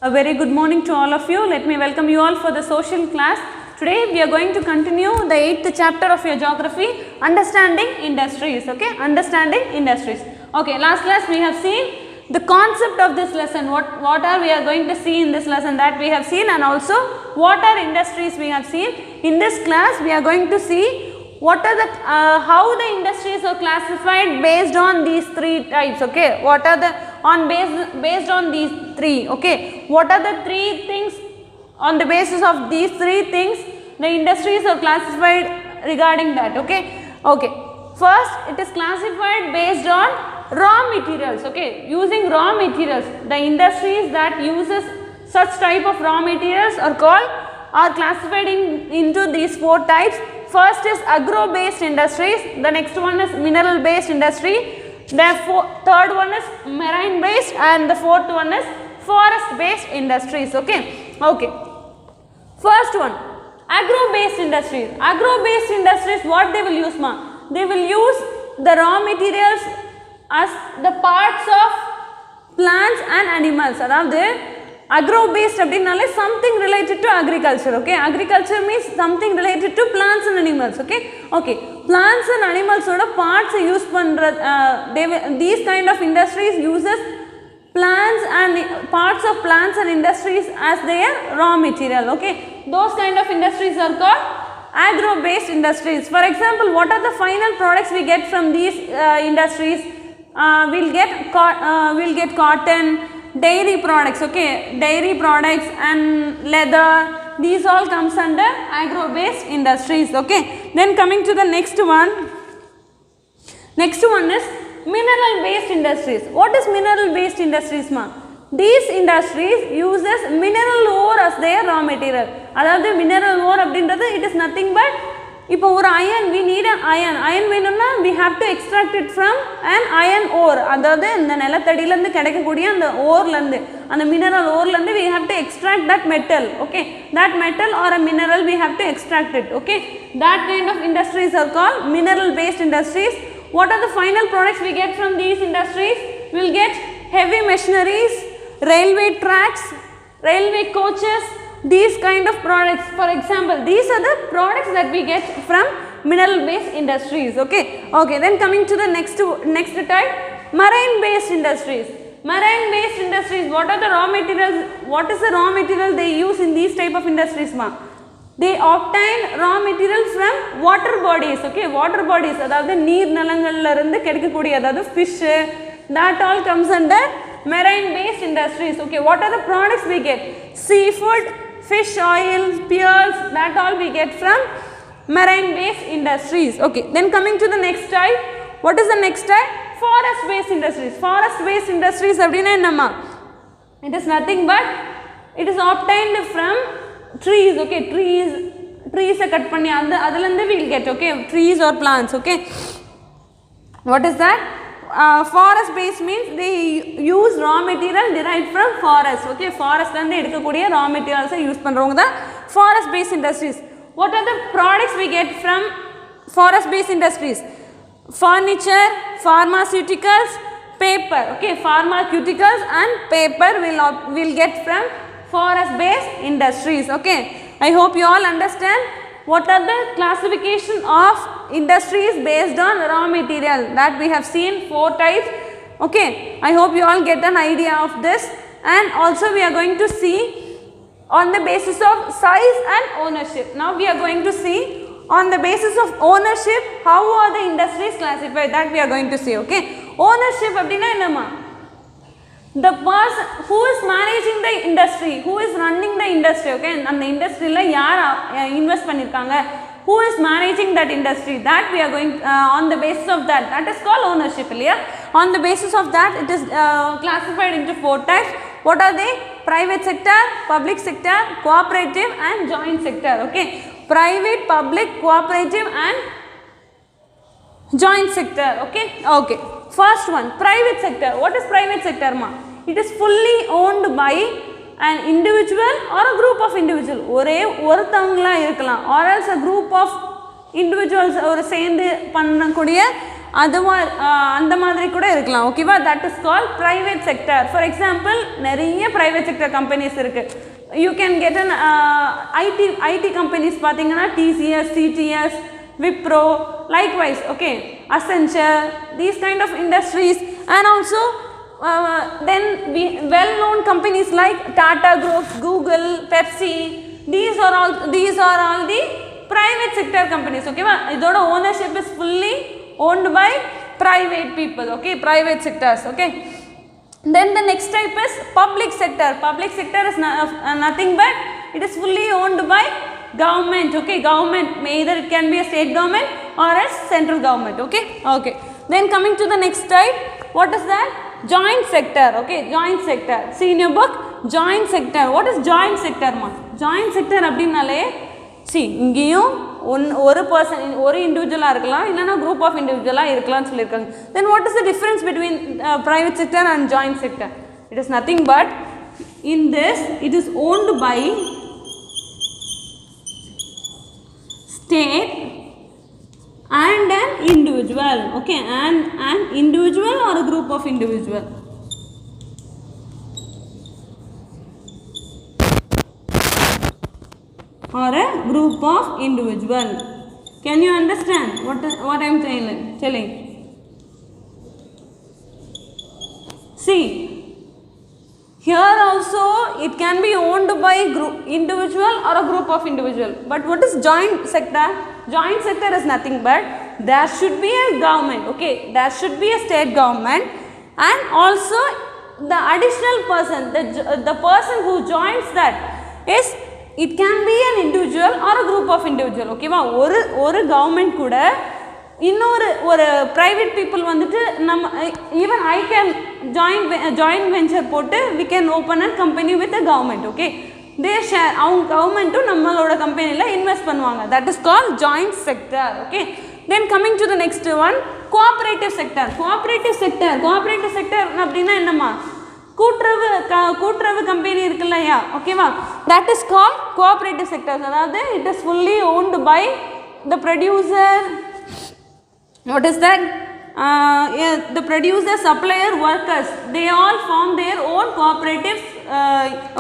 A very good morning to all of you. Let me welcome you all for the social class. Today we are going to continue the 8th chapter of your geography, understanding industries. Okay, understanding industries. Okay, last class we have seen the concept of this lesson. What are we are going to see in this lesson that we have seen, and also what are industries we have seen. In this class we are going to see what are the how the industries are classified based on these three types. Okay, what are the based on these three. Okay, what are the three things, on the basis of these three things the industries are classified regarding that. Okay, first it is classified based on raw materials. Okay, using raw materials, the industries that uses such type of raw materials are classified into these four types. First is agro based industries, the next one is mineral based industry, the third one is marine based, and the fourth one is forest based industries. Okay, first one, agro based industries. Agro based industries, what they will use they will use the raw materials as the parts of plants and animals. Adavadhu agro based அப்படினாலே something related to agriculture. Okay, agriculture means something related to plants and animals. Okay, plants and animals oda parts use பண்ற these kind of industries uses plants and parts of plants and industries as their raw material. Okay, those kind of industries are called agro based industries. For example, what are the final products we get from these industries? We'll get cotton, dairy products. Okay, dairy products and leather, these all comes under agro based industries. Okay, then coming to the next one is mineral based industries. What is mineral based industries These industries uses mineral ore as their raw material. Adavadhu mineral ore அப்படின்றது it is nothing but இப்போ ஒரு iron, we need an iron வேணும்னா we have to extract it from an iron ore. அதாவது இந்த நிலத்தடியில இருந்து கிடைக்கக்கூடிய அந்த ஓர்ல இருந்து, அந்த மினரல் ஓர்ல இருந்து we have to extract that metal. Okay, that metal or a mineral we have to extract it. Okay, that kind of industries are called mineral based industries. What are the final products we get from these industries? We will get heavy machineries, railway tracks, railway coaches, these kind of products. For example, these are the products that we get from mineral based industries. Okay, then coming to the next type, marine based industries. Marine based industries, what are the raw materials? What is the raw material they use in these type of industries They obtain raw material from water bodies. Okay, water bodies, அதாவது நீர் நிலங்கள்ல இருந்து கிடைக்கக்கூடிய, அதாவது fish, that all comes under marine based industries. Okay, what are the products we get? Seafood, fish oil, pearls, that all we get from marine based industries. Okay, then coming to the next type, what is the next type? Forest based industries. Forest based industries அப்படினா என்னமா? It is nothing but it is obtained from trees. Okay, trees cut பண்ணி அதுல இருந்து we will get. Okay, trees or plants. Okay, what is that? Forest based means they use raw material derived from forest. Okay, forest la irundhu edukakodiya raw materials use பண்றவங்க தான் forest based industries. What are the products we get from forest based industries? Furniture, pharmaceuticals, paper. Okay, pharmaceuticals and paper will get from forest based industries. Okay, I hope you all understand what are the classification of industries based on raw material that we have seen 4 types. Okay, I hope you all get an idea of this, and also we are going to see on the basis of size and ownership. Now we are going to see on the basis of ownership how are the industries classified, that we are going to see. Okay, ownership அப்படினா என்னமா? The person who is managing the industry, who is running the industry. Okay, and the industry la yaar invest pannirukanga, who is managing that industry, that we are going on the basis of that is called ownership. On the basis of that it is classified into 4 types. What are they? Private sector, public sector, cooperative and joint sector. Okay, private, public, cooperative and joint sector. Okay, first one, private sector. What is private sector It is fully owned by an individual or a group of individual. ஒரே ஒருத்தவங்களா இருக்கலாம், or else a group of individuals ஒரு சேர்ந்து பண்ணக்கூடிய அந்த மாதிரி கூட இருக்கலாம் ஓகேவா. That is called private sector. For example நிறைய ப்ரைவேட் செக்டர் கம்பெனிஸ் இருக்குது. You can get an IT companies பார்த்தீங்கன்னா TCS, CTS, Wipro, likewise okay, Accenture, these kind of industries. And also then well known companies like Tata Group, Google, Pepsi, these are all the private sector companies okay va. Idoda ownership is fully owned by private people okay, private sectors okay. Then the next type is public sector. Public sector is nothing but it is fully owned by government okay. Government, either it can be a state government or a central government okay. Okay, then coming to the next type, what is that? Joint sector okay. Joint sector, see in your book, joint sector. What is joint sector ma? Joint sector அப்படினாலே see இங்கேயும் ஒரு person ஒரு இண்டிவிஜுவலாக இருக்கலாம் இல்லைனா group of இண்டிவிஜுவலாக இருக்கலாம்னு சொல்லியிருக்காங்க. Then what is the difference between private sector and joint sector? It is nothing but in this it is owned by state and an individual okay, and an individual or a group of individual. Or a group of individual. Can you understand what I am telling? See, here also it can be owned by individual or a group of individual. But what is joint sector? Joint sector is nothing but there should be a government okay, there should be a state government, and also the additional person, the person who joins that is, it can be an individual or a group of individual okay va. ஒரு government கூட இன்னொரு ஒரு private people வந்துட்டு நம்ம even I can joint venture போட்டு we can open a company with a government okay. They share, அவங்க கவர்மெண்ட்டும் நம்மளோட கம்பெனியில் இன்வெஸ்ட் பண்ணுவாங்க. That is called joint sector okay. Then coming to the next one, cooperative sector. Cooperative sector அப்படின்னா என்னம்மா? கூட்டுறவு company இருக்கு இல்லையா ஓகேவா. That is called cooperative sectors. அதாவது it is fully owned by the producer. What is that? The producer, supplier, workers, they all form their own cooperatives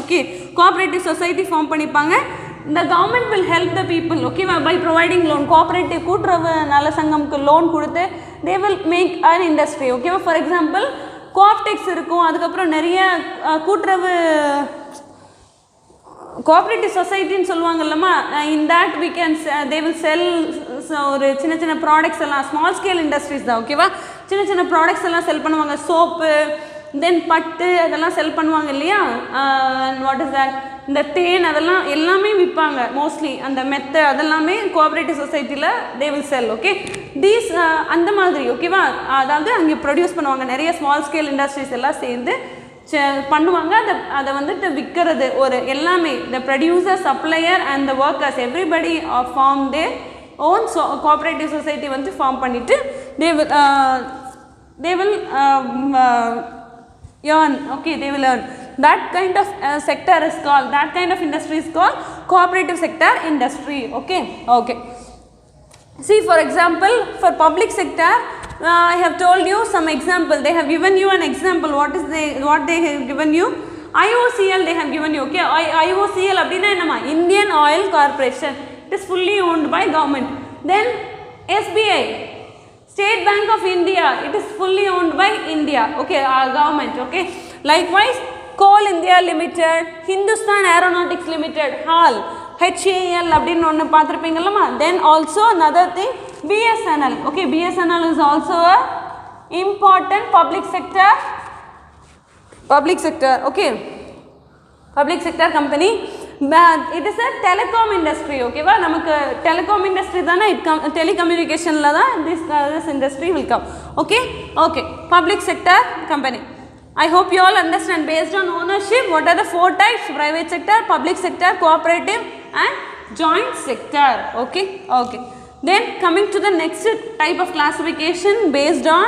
okay, cooperative society form பண்ணிப்பாங்க. The government will help the people okay by providing loan. cooperative கூட்டுறவு நல சங்கம்க்கு loan கொடுத்து they will make an industry okay. For example, cooptex இருக்கும், அதுக்கப்புறம் நிறைய கூட்டுறவு cooperative சொசைட்டின்னு சொல்லுவாங்கல்லம்மா. In that we can they will sell ஒரு சின்ன ப்ராடக்ட்ஸ் எல்லாம், ஸ்மால் ஸ்கேல் இண்டஸ்ட்ரீஸ் தான் ஓகேவா. சின்ன ப்ராடக்ட்ஸ் எல்லாம் செல் பண்ணுவாங்க. சோப்பு, தென் பட்டு அதெல்லாம் செல் பண்ணுவாங்க இல்லையா. வாட் இஸ் தட், இந்த தேன் அதெல்லாம் எல்லாமே விற்பாங்க மோஸ்ட்லி. அந்த மெத்தை அதெல்லாமே கோஆப்ரேட்டிவ் சொசைட்டியில் தே வில் செல் ஓகே. தீஸ் அந்த மாதிரி ஓகேவா. அதாவது அங்கே ப்ரொடியூஸ் பண்ணுவாங்க, நிறைய ஸ்மால் ஸ்கேல் இண்டஸ்ட்ரீஸ் எல்லாம் சேர்ந்து பண்ணுவாங்க. அதை வந்துட்டு விற்கிறது ஒரு எல்லாமே. The producer, supplier and the workers everybody form they own cooperative society வந்து ஃபார்ம் பண்ணிவிட்டு they will earn okay, they will earn. That kind of sector is called, that kind of industry is called cooperative sector industry okay. Okay, see for example, for public sector I have told you some example. They have given you an example. What they have given you? IOCL they have given you okay. IOCL அப்படினா என்னமா? Indian Oil Corporation. It is fully owned by government. Then SBI, State Bank of India, it is fully owned by India okay, our government okay. Likewise, Coal India Limited, Hindustan Aeronautics Limited, HAL அப்படின்னு ஒன்று பார்த்துருப்பீங்கல்லம்மா. Then also another thing, BSNL okay. BSNL is also a important public sector okay, public sector company. It is a telecom industry okay va. நமக்கு telecom industry தானே, telecommunicationல தான் this industry will come okay. Okay, public sector company. I hope you all understand. Based on ownership, what are the four types? Private sector, public sector, cooperative and joint sector okay. Okay, then coming to the next type of classification based on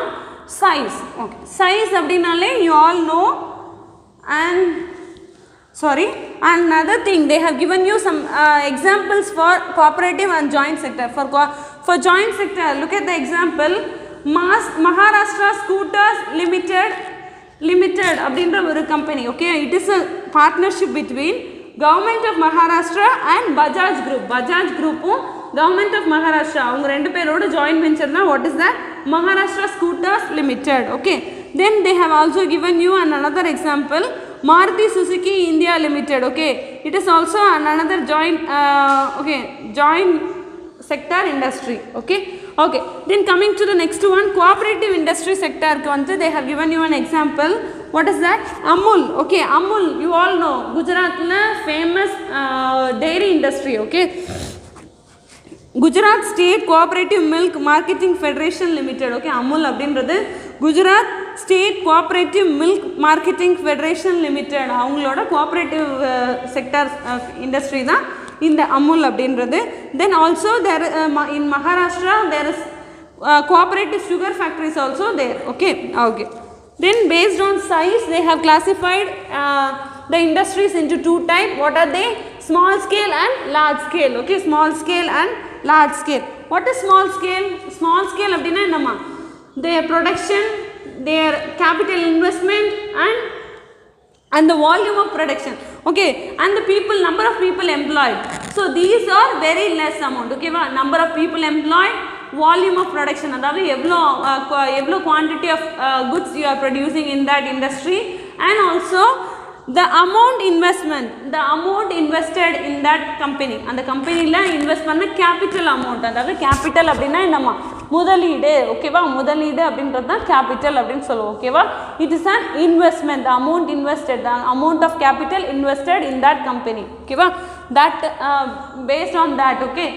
size okay. Size அப்படினாலே you all know. And another thing, they have given you some examples for cooperative and joint sector. For joint sector, look at the example. Maharashtra Scooters Limited அப்படின்ற ஒரு company. Okay, it is a partnership between Government of Maharashtra and Bajaj Group. Bajaj Group Government of Maharashtra அவங்க ரெண்டு பேரோட joint venture தான். What is that? Maharashtra Scooters Limited. Okay, then they have also given you another example, Maruti Suzuki India Limited. Okay, it is also another joint sector industry. Okay, then coming to the next one, cooperative industry sector ku they have given you an example. What is that? Amul. Okay, Amul, you all know, Gujarat la famous dairy industry. Okay, Gujarat State Cooperative Milk Marketing Federation Limited. Okay, Amul அப்படின்றது Gujarat State Cooperative Milk Marketing Federation Limited அவங்களோட cooperative sector industry தான் இந்த Amul அப்படின்றது. Then also there in Maharashtra there is cooperative sugar factories also there. Okay. Then based on size they have classified the industries into two types. What are they? Small scale and large scale. Okay, small scale and large scale. What is small scale? Small scale அப்படினா என்னமா? Their production, their capital investment and the volume of production. Okay, and the people, number of people employed. So these are very less amount. Okay va, number of people employed, volume of production, அதாவது எவ்வளோ quantity of goods you are producing in that industry, and also the amount invested in that company. அந்த கம்பெனியில் invest பண்ண capital amount, அதாவது capital அப்படின்னா என்னம்மா? முதலீடு. ஓகேவா, முதலீடு அப்படின்றது தான் கேபிட்டல் அப்படின்னு சொல்லுவோம். ஓகேவா, it is an investment, the amount invested, the amount of capital invested in that company. ஓகேவா, that based on that. Okay,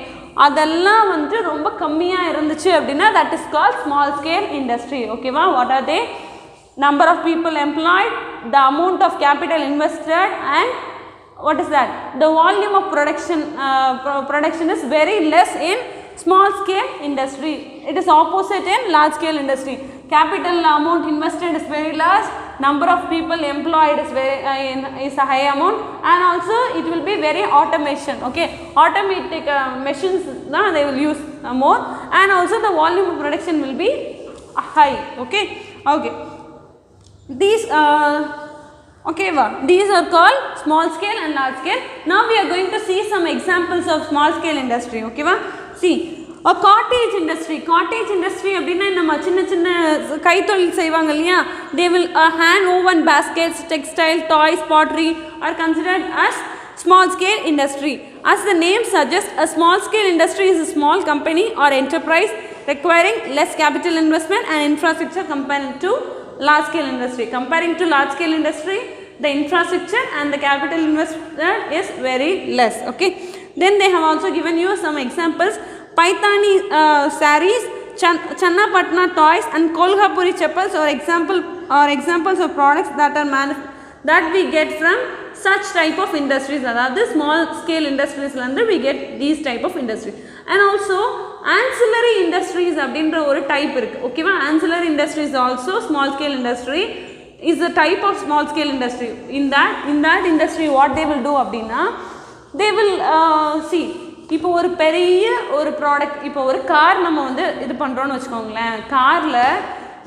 அதெல்லாம் வந்து ரொம்ப கம்மியாக இருந்துச்சு அப்படின்னா that is called small scale industry. ஓகேவா, what are they? Number of people employed, the amount of capital invested, and what is that? The volume of production is very less in small scale industry. It is opposite in large scale industry. Capital amount invested is very large, number of people employed is is a high amount, and also it will be very automation. Okay, automatic machines they will use more, and also the volume of production will be high. Okay. These these are called small scale and large scale. Now we are going to see some examples of small scale industry. Okay va, see a cottage industry. Cottage industry அப்படினா நம்ம சின்ன கைத்தொழில் செய்வாங்க இல்லையா, they will hand woven baskets, textile, toys, pottery are considered as small scale industry. As the name suggests, a small scale industry is a small company or enterprise requiring less capital investment and infrastructure compared to large scale industry. Comparing to large scale industry, the infrastructure and the capital investment is very less. Okay, then they have also given you some examples. Paithani sarees, Channapatna toys, and Kolhapuri chappals are examples of products that we get from such type of industries. That small scale industries we get these type of industries. And also ancillary industries அப்படின்ற ஒரு type இருக்கு. ஓகேவா, ancillary industries also small scale industry is a type of small scale industry. In that industry what they will do அப்படின்னா, they will see, இப்போ ஒரு பெரிய ஒரு product, இப்போ ஒரு கார் நம்ம வந்து இது பண்ணுறோன்னு வச்சுக்கோங்களேன், காரில்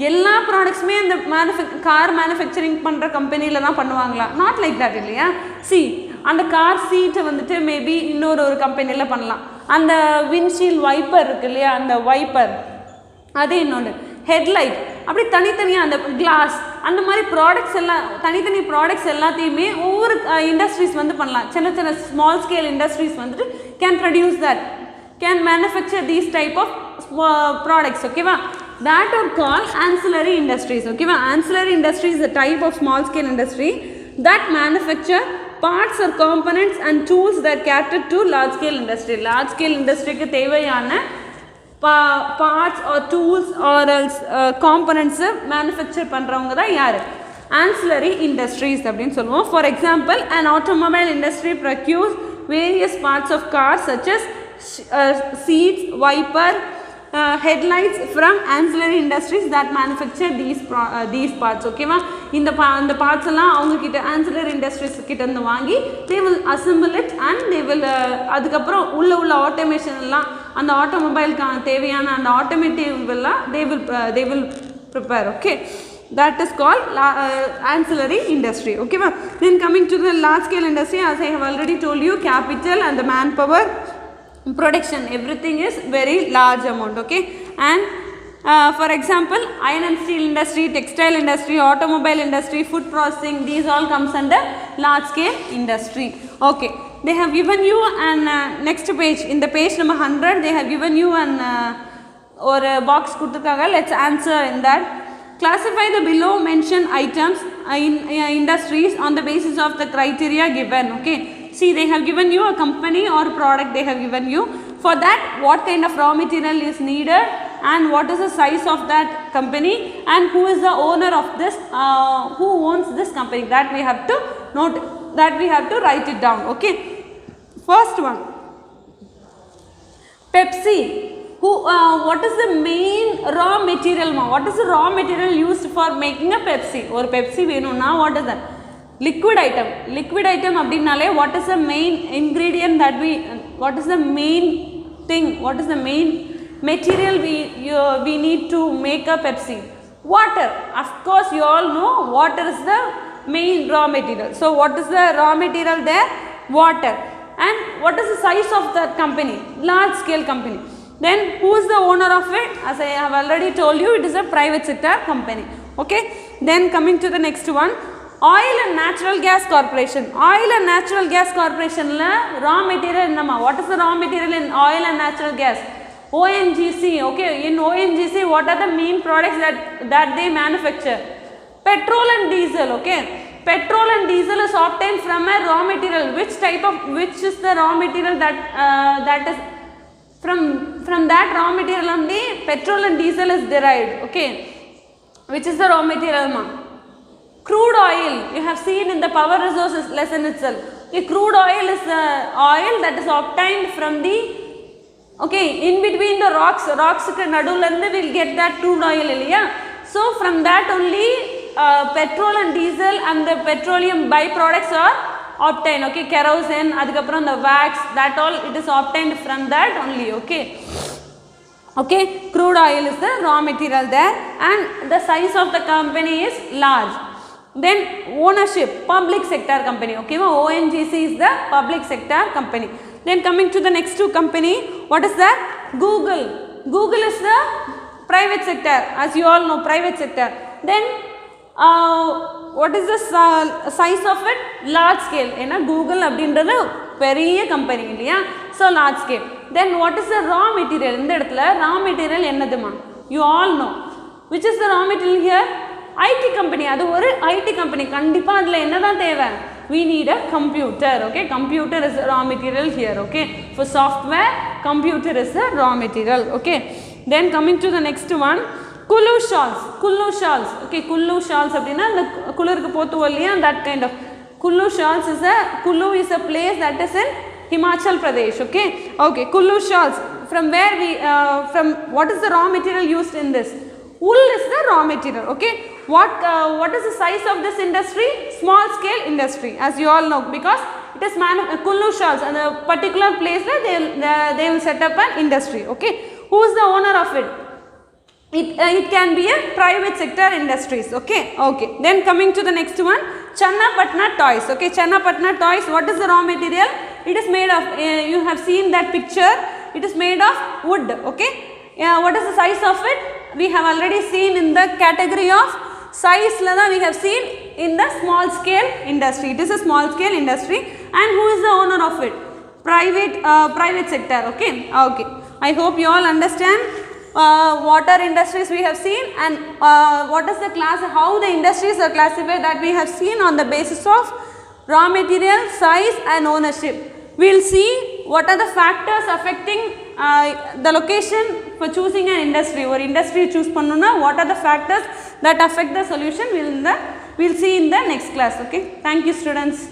எல்லா ப்ராடக்ட்ஸுமே அந்த கார் மேனுஃபேக்சரிங் பண்ணுற கம்பெனியில் தான் பண்ணுவாங்களா? நாட் லைக் தட் இல்லையா. சி, அந்த கார் சீட்டை வந்துட்டு மேபி இன்னொரு கம்பெனியில் பண்ணலாம். அந்த விண்ட்ஷீல்ட் வைப்பர் இருக்கு இல்லையா, அந்த வைப்பர் அது இன்னொன்று, ஹெட்லைட், அப்படி தனித்தனியாக அந்த கிளாஸ், அந்த மாதிரி ப்ராடக்ட்ஸ் எல்லாம் தனித்தனி ப்ராடக்ட்ஸ் எல்லாத்தையுமே ஒவ்வொரு இண்டஸ்ட்ரீஸ் வந்து பண்ணலாம். சின்ன ஸ்மால் ஸ்கேல் இண்டஸ்ட்ரீஸ் வந்துட்டு can produce that, can manufacture these type of products. ஓகேவா, that are called ancillary industries. Okay, ancillary industry is a type of small scale industry that manufacture parts or components and tools that cater to large scale industry. Large scale industry ku thevayana parts or tools or else components manufacture பண்றவங்க தான் யாரு? ancillary industries அப்படினு சொல்லுவோம். For example, an automobile industry procures various parts of cars such as seats, wiper, headlights from ancillary industries that manufacture these parts. ஓகேவா, இந்த parts எல்லாம் அவங்க கிட்ட ancillary industries கிட்ட இருந்து வாங்கி they will assemble it and they will அதுக்கப்புறம் உள்ள ஆட்டோமேஷன் எல்லாம் அந்த ஆட்டோமொபைல் தேவையான அந்த ஆட்டோமேட்டிவ் எல்லாம் they will prepare. Okay, that is called ancillary industry. Okay, then coming to the large scale industry, as I have already told you, capital and the manpower, production, everything is very large amount. Okay, and for example, iron and steel industry, textile industry, automobile industry, food processing, these all comes under large scale industry. Okay, they have given you an next page, in the page number 100 they have given you an or a box kuduthirukanga. Let's answer in that. Classify the below mentioned items in industries on the basis of the criteria given. Okay, see, they have given you a company or product they have given you. For that, what kind of raw material is needed and what is the size of that company and who is the owner of this, who owns this company, that we have to note, that we have to write it down. Okay, first one, Pepsi. Who, what is the main raw material? What is the raw material used for making a Pepsi? Or Pepsi venuna, what is that? Liquid item. Liquid item abdinale, what is the main ingredient that we, what is the main thing, what is the main material we need to make a Pepsi? Water. Of course, you all know water is the main raw material. So what is the raw material there? Water. And what is the size of that company? Large scale company. Then who is the owner of it? As I have already told you, it is a private sector company. Okay, then coming to the next one, Oil and Natural Gas Corporation. Oil and Natural Gas Corporation la raw material nama. What is the raw material in oil and natural gas? ONGC. Okay, in ONGC, what are the main products that they manufacture? Petrol and diesel. Okay, petrol and diesel is obtained from a raw material. Which is the raw material that is from that raw material only petrol and diesel is derived. Okay, which is the raw material ma? Crude oil. You have seen in the power resources lesson itself. Okay, crude oil is the oil that is obtained from the, okay, in between the rocks ku naduvla irundhu we'll get that crude oil illaya. So from that only petrol and diesel and the petroleum byproducts are obtained. Okay, kerosene, adukapram the wax, that all it is obtained from that only. Okay, okay, crude oil is the raw material there and the size of the company is large. Then ownership, public sector company. Okay, ONGC is the public sector company. Then coming to the next two company, what is that? Google. Google is the private sector, as you all know, private sector. Then what is the size of it? Large scale. Google abindrathu periya company illaya, so large scale. Then what is the raw material? Indha edathila raw material ennaduma? You all know. Which is the raw material here? IT company. Adu oru IT company. Kandipa adula enna dhaan theva? We need a computer. Okay, computer is the raw material here. Okay, for software, computer is the raw material. Okay, then coming to the next one, Kullu shawls. Kullu shawls. Okay, Kullu shawls abdina the kulurku pothuvalliya, that kind of. Kullu shawls is a place that is in Himachal Pradesh. Okay, okay, Kullu shawls. From where we from what is the raw material used in this? Wool is the raw material. Okay, what is the size of this industry? Small scale industry, as you all know, because it is Kullu shawls and a particular place where they will set up an industry. Okay, who is the owner of it? It can be a private sector industries. Okay, okay, then coming to the next one, Channapatna toys. Okay, Channapatna toys, what is the raw material? It is made of, you have seen that picture, it is made of wood. Okay, what is the size of it? We have already seen in the category of size lada, we have seen in the small scale industry. It is a small scale industry and who is the owner of it? Private sector. Okay, okay, I hope you all understand. Water industries we have seen and what is the class, how the industries are classified, that we have seen on the basis of raw material, size and ownership. We will see what are the factors affecting the location for choosing an industry or industry choose pannuna, what are the factors that affect the solution. We will see in the next class. Okay, thank you students.